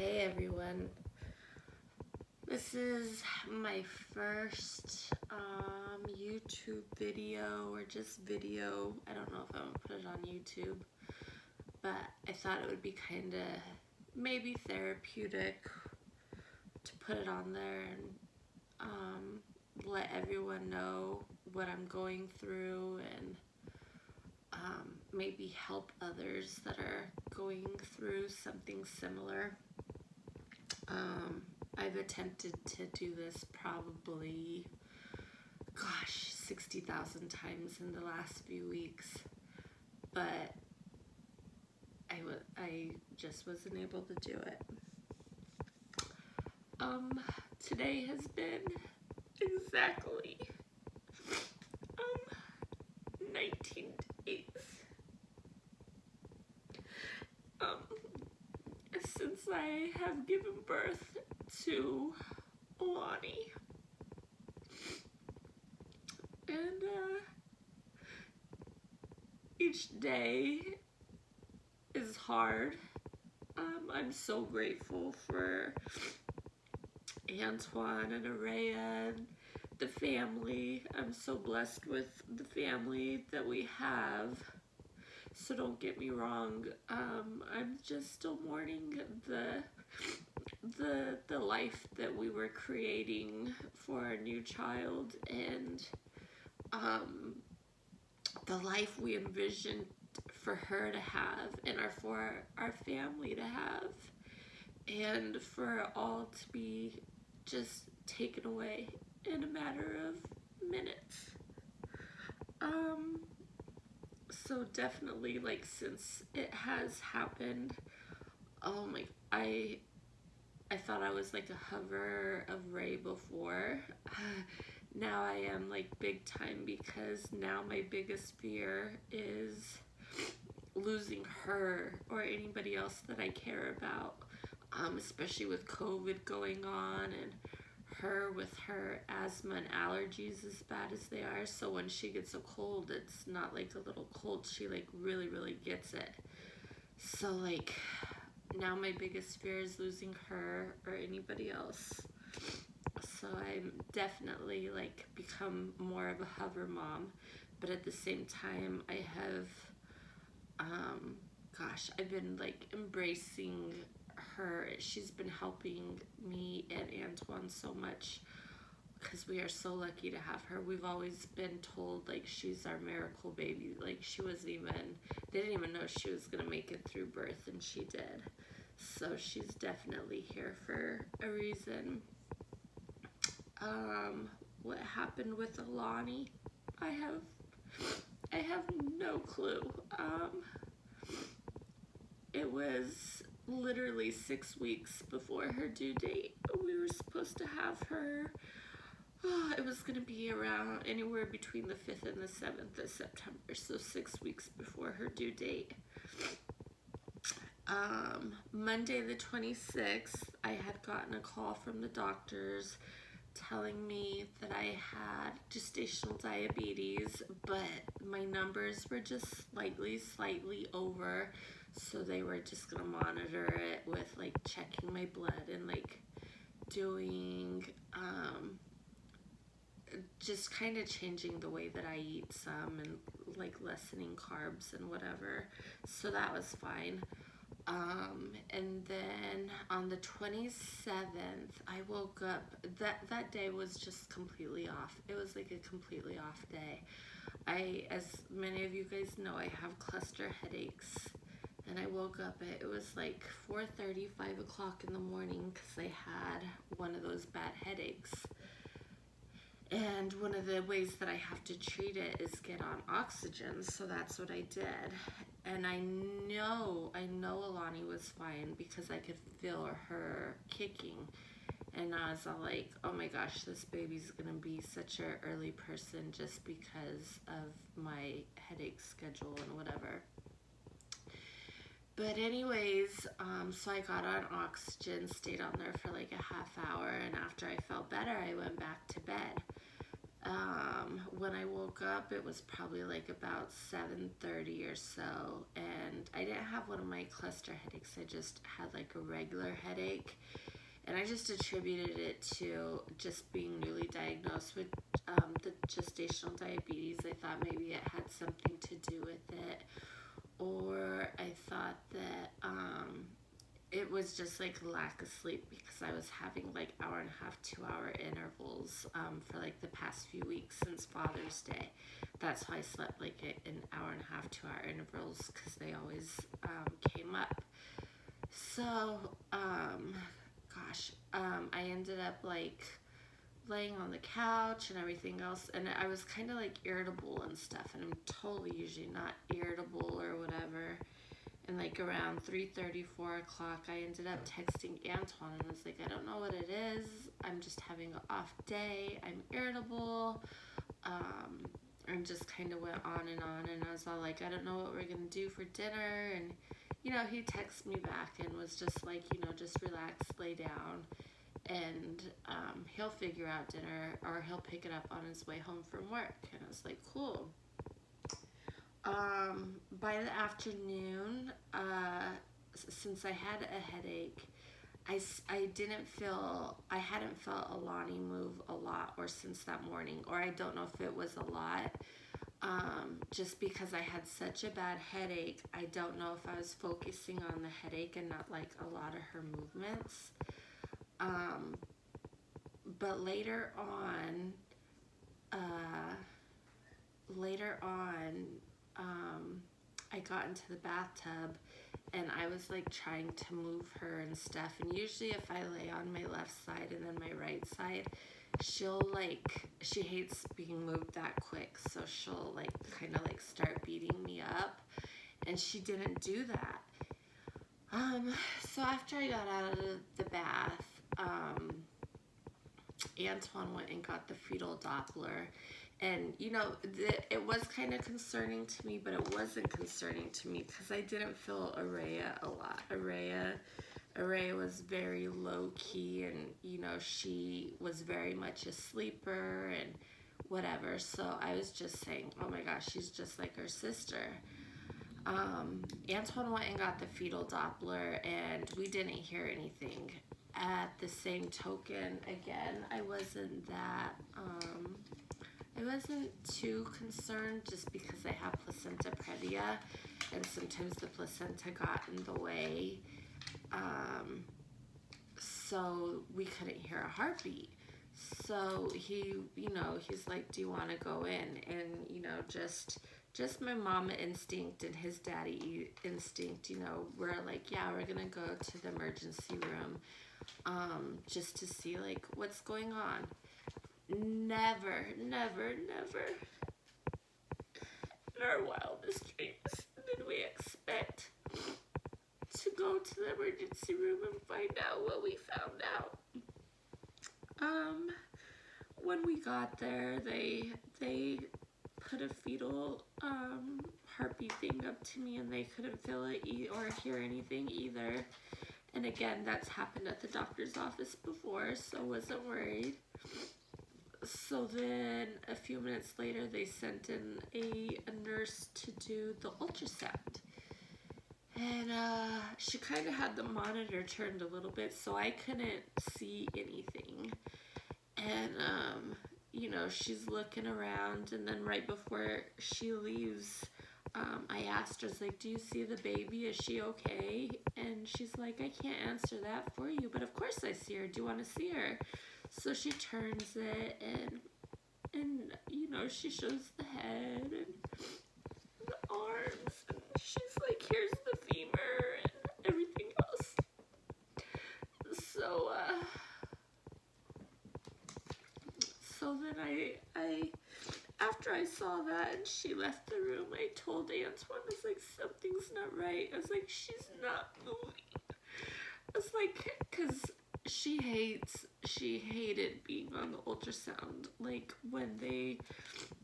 Hey everyone, this is my first YouTube video or just video. I don't know if I'm gonna put it on YouTube, but I thought it would be kind of maybe therapeutic to put it on there and let everyone know what I'm going through and maybe help others that are going through something similar. I've attempted to do this probably, 60,000 times in the last few weeks, but I just wasn't able to do it. Today has been exactly 19 days since I have given birth to Alahni. And each day is hard. I'm so grateful for Antoine and Araya and the family. I'm so blessed with the family that we have. So don't get me wrong. I'm just still mourning the life that we were creating for our new child and the life we envisioned for her to have and for our family to have, and for it all to be just taken away in a matter of minutes. So definitely, like, since it has happened, oh my, I thought I was like a hover of Ray before. Now I am like big time, because now my biggest fear is losing her or anybody else that I care about, especially with COVID going on and her with her asthma and allergies as bad as they are. So when she gets a cold, it's not like a little cold, she like really gets it. So like now my biggest fear is losing her or anybody else. So I'm definitely like become more of a hover mom, but at the same time I have I've been like embracing her. She's been helping me and Antoine so much because we are so lucky to have her. We've always been told like she's our miracle baby. Like they didn't even know she was gonna make it through birth, and she did. So she's definitely here for a reason. What happened with Alahni? I have no clue. It was literally 6 weeks before her due date. We were supposed to have her. It was going to be around anywhere between the 5th and the 7th of September, so 6 weeks before her due date. Monday the 26th, I had gotten a call from the doctors telling me that I had gestational diabetes, but my numbers were just slightly over, so they were just gonna monitor it with like checking my blood and like doing just kind of changing the way that I eat some and like lessening carbs and whatever, so that was fine. And then on the 27th, I woke up. That day was just completely off. It was like a completely off day. As many of you guys know, I have cluster headaches, and I woke up it was like 4:30, 5 o'clock in the morning, because I had one of those bad headaches. And one of the ways that I have to treat it is get on oxygen, so that's what I did. And I know Alahni was fine because I could feel her kicking. And I was all like, oh my gosh, this baby's gonna be such an early person just because of my headache schedule and whatever. But anyways, so I got on oxygen, stayed on there for like a half hour, and after I felt better, I went back to bed. When I woke up, it was probably like about 7:30 or so, and I didn't have one of my cluster headaches. I just had like a regular headache, and I just attributed it to just being newly diagnosed with the gestational diabetes. I thought maybe it had something to do with it, or I thought that it was just like lack of sleep because I was having like hour and a half, 2 hour intervals for like the past few weeks since Father's Day. That's why I slept like an hour and a half, 2 hour intervals, because they always came up. So, I ended up like laying on the couch and everything else, and I was kind of like irritable and stuff, and I'm totally usually not irritable or whatever. And like around 3:30, 4 o'clock, I ended up texting Antoine and was like, I don't know what it is. I'm just having an off day. I'm irritable. And just kind of went on, and I was all like, I don't know what we're going to do for dinner. And, he texted me back and was just like, just relax, lay down, and he'll figure out dinner, or he'll pick it up on his way home from work. And I was like, cool. By the afternoon, since I had a headache, I hadn't felt Alahni move a lot, or since that morning, or I don't know if it was a lot, just because I had such a bad headache. I don't know if I was focusing on the headache and not like a lot of her movements. But later on, I got into the bathtub, and I was like trying to move her and stuff. And usually if I lay on my left side and then my right side, she hates being moved that quick. So she'll like kind of like start beating me up, and she didn't do that. So after I got out of the bath, Antoine went and got the fetal Doppler. And, it was kind of concerning to me, but it wasn't concerning to me because I didn't feel Araya a lot. Araya was very low key, and, she was very much a sleeper and whatever. So I was just saying, oh my gosh, she's just like her sister. Antoine went and got the fetal Doppler, and we didn't hear anything. At the same token, again, I wasn't too concerned, just because I have placenta previa, and sometimes the placenta got in the way. So we couldn't hear a heartbeat. So he's like, do you want to go in? And, just my mama instinct and his daddy instinct, we're like, yeah, we're going to go to the emergency room, just to see like what's going on. Never in our wildest dreams did we expect to go to the emergency room and find out what we found out. When we got there, they put a fetal heartbeat thing up to me, and they couldn't feel it or hear anything either. And again, that's happened at the doctor's office before, so wasn't worried. So then a few minutes later, they sent in a nurse to do the ultrasound. And she kind of had the monitor turned a little bit, so I couldn't see anything. And, she's looking around, and then right before she leaves, I asked her, I was like, do you see the baby? Is she okay? And she's like, I can't answer that for you, but of course I see her. Do you want to see her? So she turns it, and she shows the head and the arms, and she's like, here's the femur and everything else. So then I after I saw that and she left the room, I told Antoine, I was like, something's not right. I was like, she's not moving. I was like, because she hated being on the ultrasound. Like,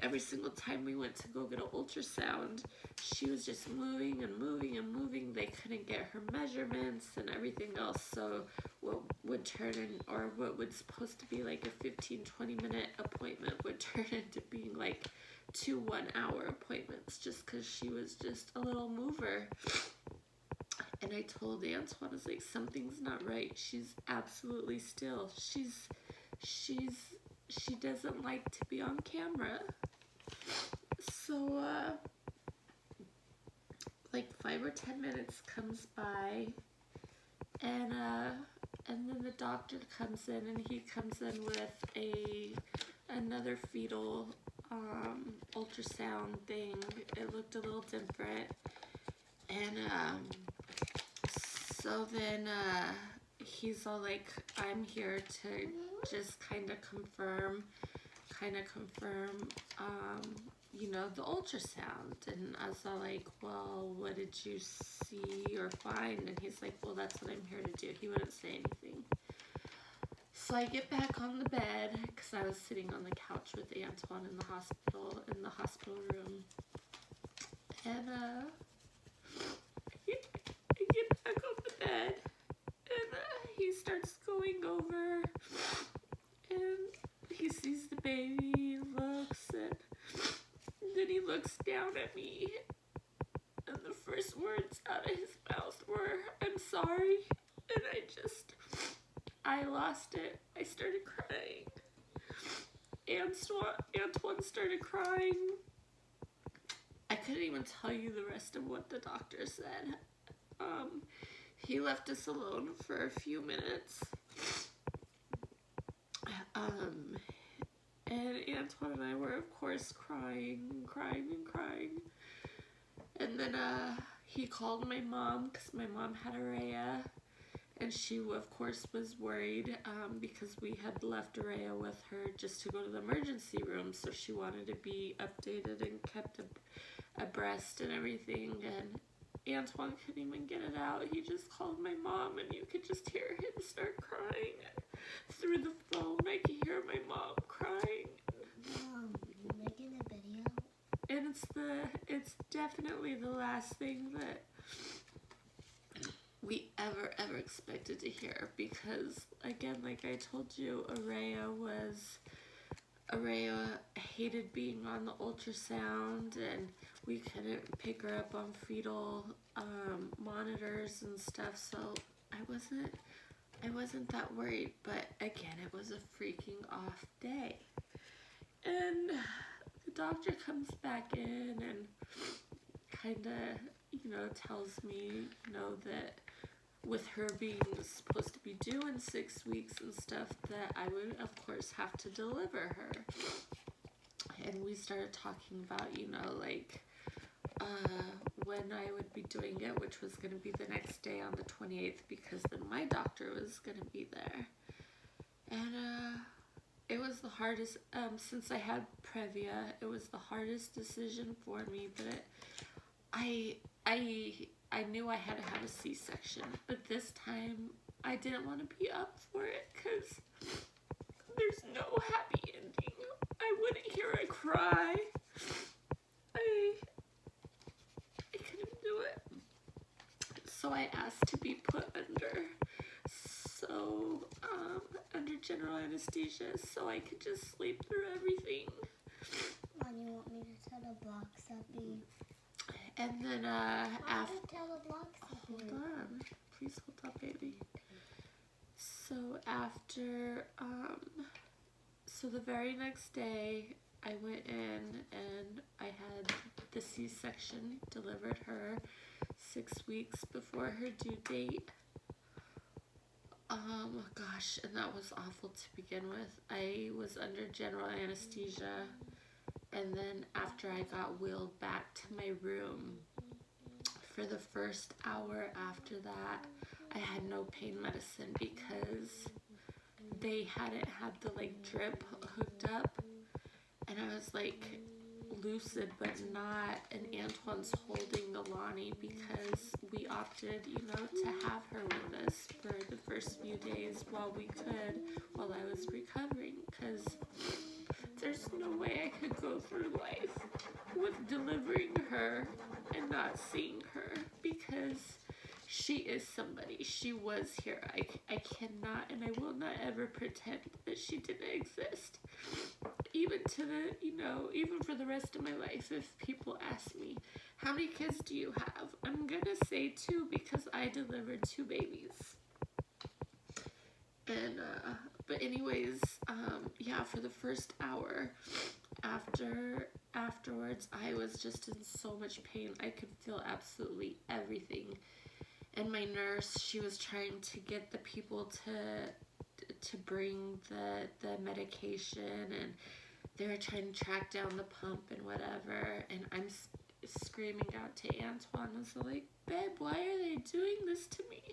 every single time we went to go get an ultrasound, she was just moving and moving and moving. They couldn't get her measurements and everything else. So what would turn in, or what was supposed to be like a 15-20 minute appointment would turn into being like 2 1-hour appointments just because she was just a little mover. And I told Antoine, I was like, something's not right. She's absolutely still. She doesn't like to be on camera. So, like 5 or 10 minutes comes by, and then the doctor comes in, and he comes in with another fetal ultrasound thing. It looked a little different, and so then he's all like, I'm here to just kind of confirm, you know, the ultrasound. And I was all like, well, what did you see or find? And he's like, well, that's what I'm here to do. He wouldn't say anything. So I get back on the bed, because I was sitting on the couch with Antoine in the hospital room. And I get back on the bed, and he starts going over, and he sees the baby, looks, and then he looks down at me, and the first words out of his mouth were, I'm sorry. And I lost it. I started crying. Antoine started crying. I couldn't even tell you the rest of what the doctor said. He left us alone for a few minutes. And Antoine and I were, of course, crying. And then he called my mom, because my mom had Araya. And she, of course, was worried because we had left Araya with her just to go to the emergency room. So she wanted to be updated and kept abreast and everything. And Antoine couldn't even get it out. He just called my mom, and you could just hear him start crying. Through the phone, I could hear my mom crying. Mom, you're making a video? And it's definitely the last thing that we ever expected to hear, because again, like I told you, Araya hated being on the ultrasound, and we couldn't pick her up on fetal monitors and stuff, so I wasn't that worried. But again, it was a freaking off day. And the doctor comes back in and kind of, you know, tells me, you know, that with her being supposed to be due in 6 weeks and stuff, that I would, of course, have to deliver her. And we started talking about, you know, like, when I would be doing it, which was going to be the next day on the 28th, because then my doctor was going to be there. And, it was the hardest, since I had Previa, it was the hardest decision for me, but I knew I had to have a C-section, but this time I didn't want to be up for it, because there's no happy ending. I wouldn't hear her cry. I couldn't do it. So I asked to be put under general anesthesia, so I could just sleep through everything. Mom, you want me to tell the blocks up me? And then After tell the blocks up hold on, please hold on, baby. So after so the very next day I went in and I had the C-section, delivered her 6 weeks before her due date. Gosh, and that was awful to begin with. I was under general anesthesia, and then after I got wheeled back to my room, for the first hour after that, I had no pain medicine because they hadn't had the like drip hooked up, and I was like lucid but not, and Antoine's holding Alahni because we opted, you know, to have her with us for the first few days while I was recovering, because there's no way I could go through life with delivering her and not seeing her, because She is somebody. She was here. I cannot and I will not ever pretend that she didn't exist. Even to the, even for the rest of my life, if people ask me, how many kids do you have? I'm gonna say 2 because I delivered 2 babies. And, but anyways, yeah, for the first hour afterwards, I was just in so much pain. I could feel absolutely everything. And my nurse, she was trying to get the people to bring the medication, and they were trying to track down the pump and whatever. And I'm screaming out to Antoine. I was like, babe, why are they doing this to me?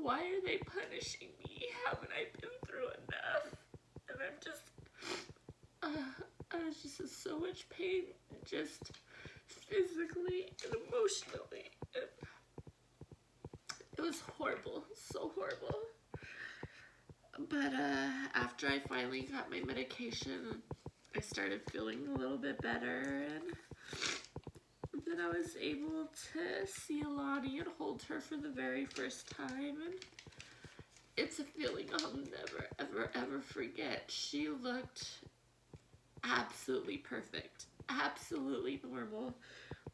Why are they punishing me? Haven't I been through enough? And I was just in so much pain, just physically and emotionally. And it was horrible, so horrible. But after I finally got my medication, I started feeling a little bit better, and then I was able to see Alahni and hold her for the very first time, and it's a feeling I'll never, ever, ever forget. She looked absolutely perfect, absolutely normal.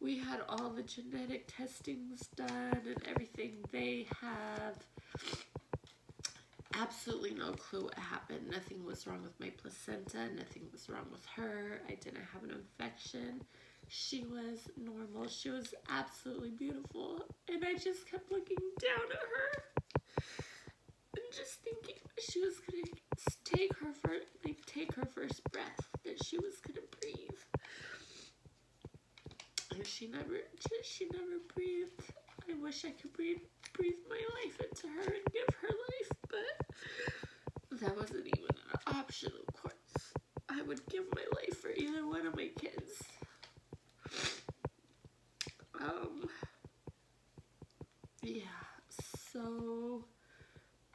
We had all the genetic testings done and everything. They have absolutely no clue what happened. Nothing was wrong with my placenta. Nothing was wrong with her. I didn't have an infection. She was normal. She was absolutely beautiful. And I just kept looking down at her and just thinking she was going to take her first breath, that she was going to breathe. And she never breathed. I wish I could breathe my life into her and give her life, but that wasn't even an option, of course. I would give my life for either one of my kids. Yeah, so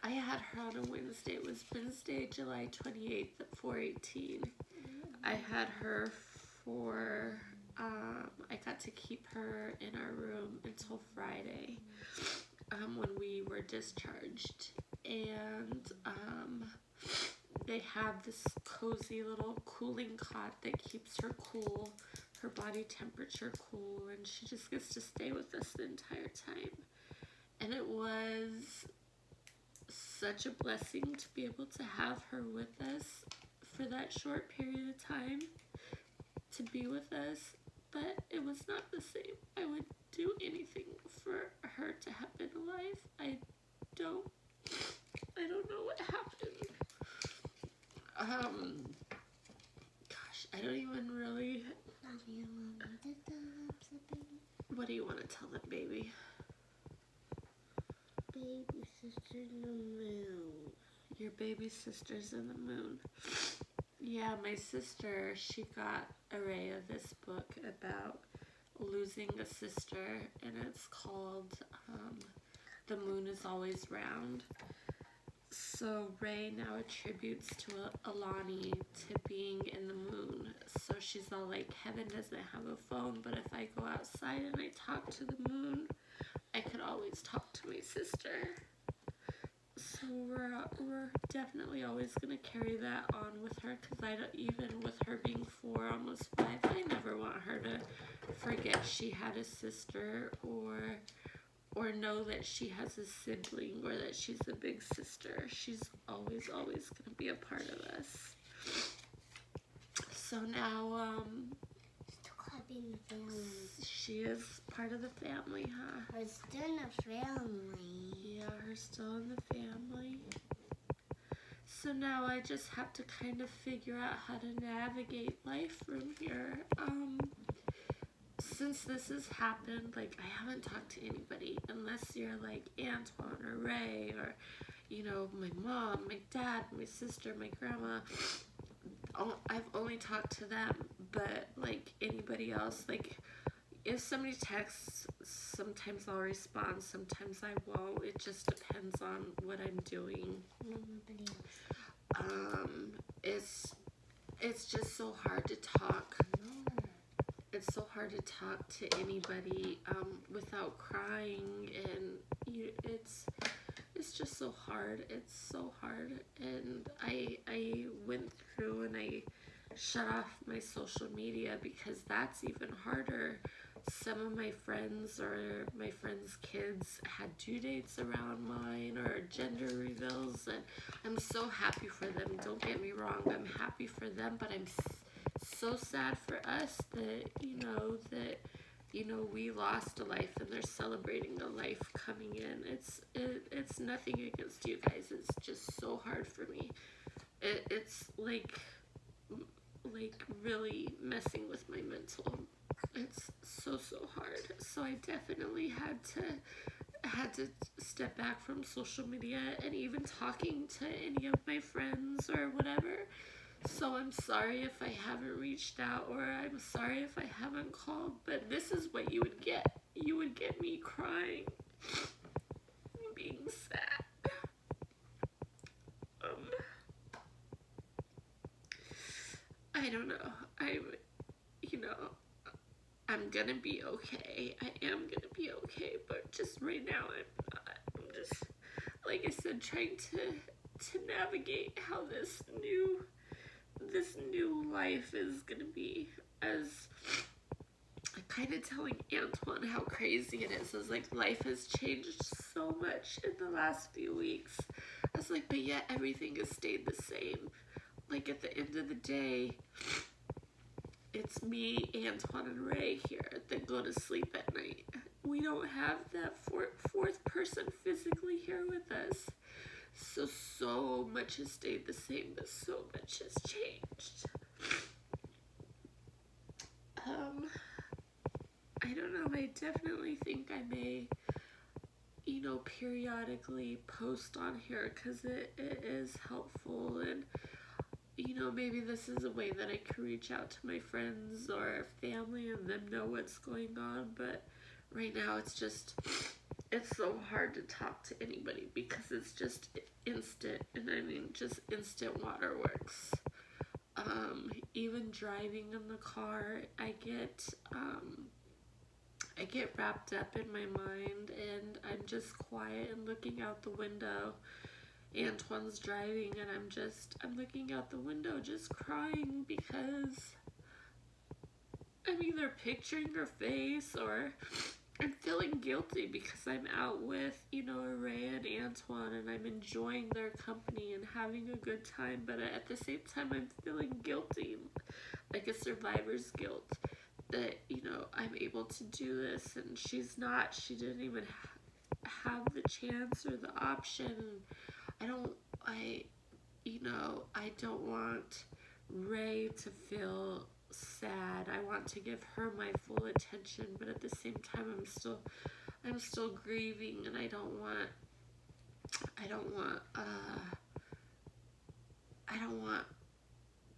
I had her on a Wednesday. It was Wednesday, July 28th at 4:18. I had her for, I got to keep her in our room until Friday, when we were discharged. And they have this cozy little cooling cot that keeps her cool, her body temperature cool, and she just gets to stay with us the entire time. And it was such a blessing to be able to have her with us for that short period of time, to be with us, but it was not the same. I would do anything for her to have been alive. I don't know what happened. Gosh, I don't even really. What do you want to tell them, baby? Baby sister in the moon. Your baby sister's in the moon. Yeah, my sister, she got Araya this book about losing a sister, and it's called The Moon is Always Round. So Ray now attributes to Alahni to being in the moon. So she's all like, heaven doesn't have a phone, but if I go outside and I talk to the moon, I could always talk to my sister. So we're definitely always going to carry that on with her, because even with her being 4, almost 5, I never want her to forget she had a sister, or know that she has a sibling, or that she's a big sister. She's always going to be a part of us. So now, she is part of the family, huh? We're still in the family. Yeah, her still in the family. So now I just have to kind of figure out how to navigate life from here. Since this has happened, like, I haven't talked to anybody, unless you're like Antoine or Ray, or, my mom, my dad, my sister, my grandma. I've only talked to them, but like anybody else, like, if somebody texts, sometimes I'll respond, sometimes I won't. It just depends on what I'm doing. It's just so hard to talk. it's so hard to talk to anybody without crying, and it's just so hard. It's so hard, and I went through and I shut off my social media because that's even harder. Some of my friends or my friends' kids had due dates around mine or gender reveals, and I'm so happy for them. Don't get me wrong, I'm happy for them, but I'm so sad for us that we lost a life and they're celebrating a life coming in. It's nothing against you guys. It's just so hard for me. It's like really messing with my mental. It's so hard. So I definitely had to step back from social media and even talking to any of my friends or whatever. So I'm sorry if I haven't reached out, or I'm sorry if I haven't called, but this is what you would get. You would get me crying, being sad. Um, I don't know. You know, I'm gonna be okay. I am gonna be okay, but just right now I'm not. I'm just, like I said, trying to navigate how this new life is gonna be. As kind of telling Antoine how crazy it is. I was like, life has changed so much in the last few weeks. I was like, but yet everything has stayed the same. Like, at the end of the day, it's me, Antoine, and Ray here that go to sleep at night. We don't have that fourth person physically here with us. So much has stayed the same, but so much has changed. I don't know, I definitely think I may, periodically post on here because it is helpful, and, maybe this is a way that I can reach out to my friends or family and them know what's going on, but right now it's so hard to talk to anybody because it's just instant, and I mean just instant waterworks. Even driving in the car, I get wrapped up in my mind, and I'm just quiet and looking out the window. Antoine's driving, and I'm looking out the window just crying because I'm either picturing her face or I'm feeling guilty because I'm out with, Ray and Antoine, and I'm enjoying their company and having a good time, but at the same time I'm feeling guilty, like a survivor's guilt, that, I'm able to do this and she's not. She didn't even have the chance or the option. I don't want Ray to feel sad. I want to give her my full attention, but at the same time I'm still grieving, and I don't want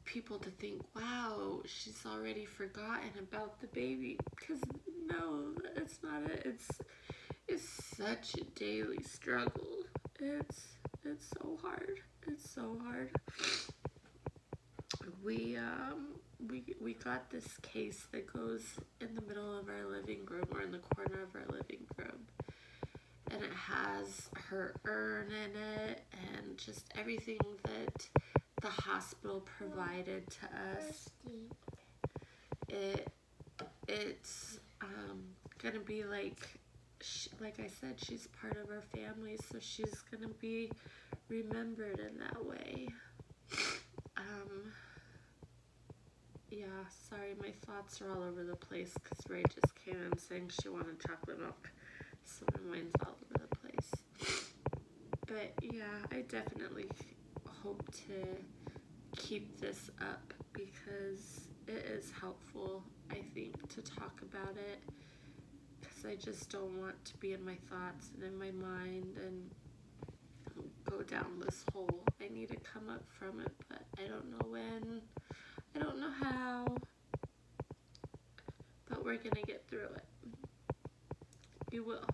people to think, wow, she's already forgotten about the baby, because no, it's not it. It's such a daily struggle. It's so hard. It's so hard. We got this case that goes in the middle of our living room, or in the corner of our living room, and it has her urn in it and just everything that the hospital provided to us. It's gonna be like I said, she's part of our family, so she's gonna be remembered in that way. Yeah, sorry, my thoughts are all over the place because Ray just came in saying she wanted chocolate milk, so my mind's all over the place. But yeah, I definitely hope to keep this up because it is helpful, I think, to talk about it, because I just don't want to be in my thoughts and in my mind and go down this hole. I need to come up from it, but I don't know when, I don't know how, but we're gonna get through it. We will.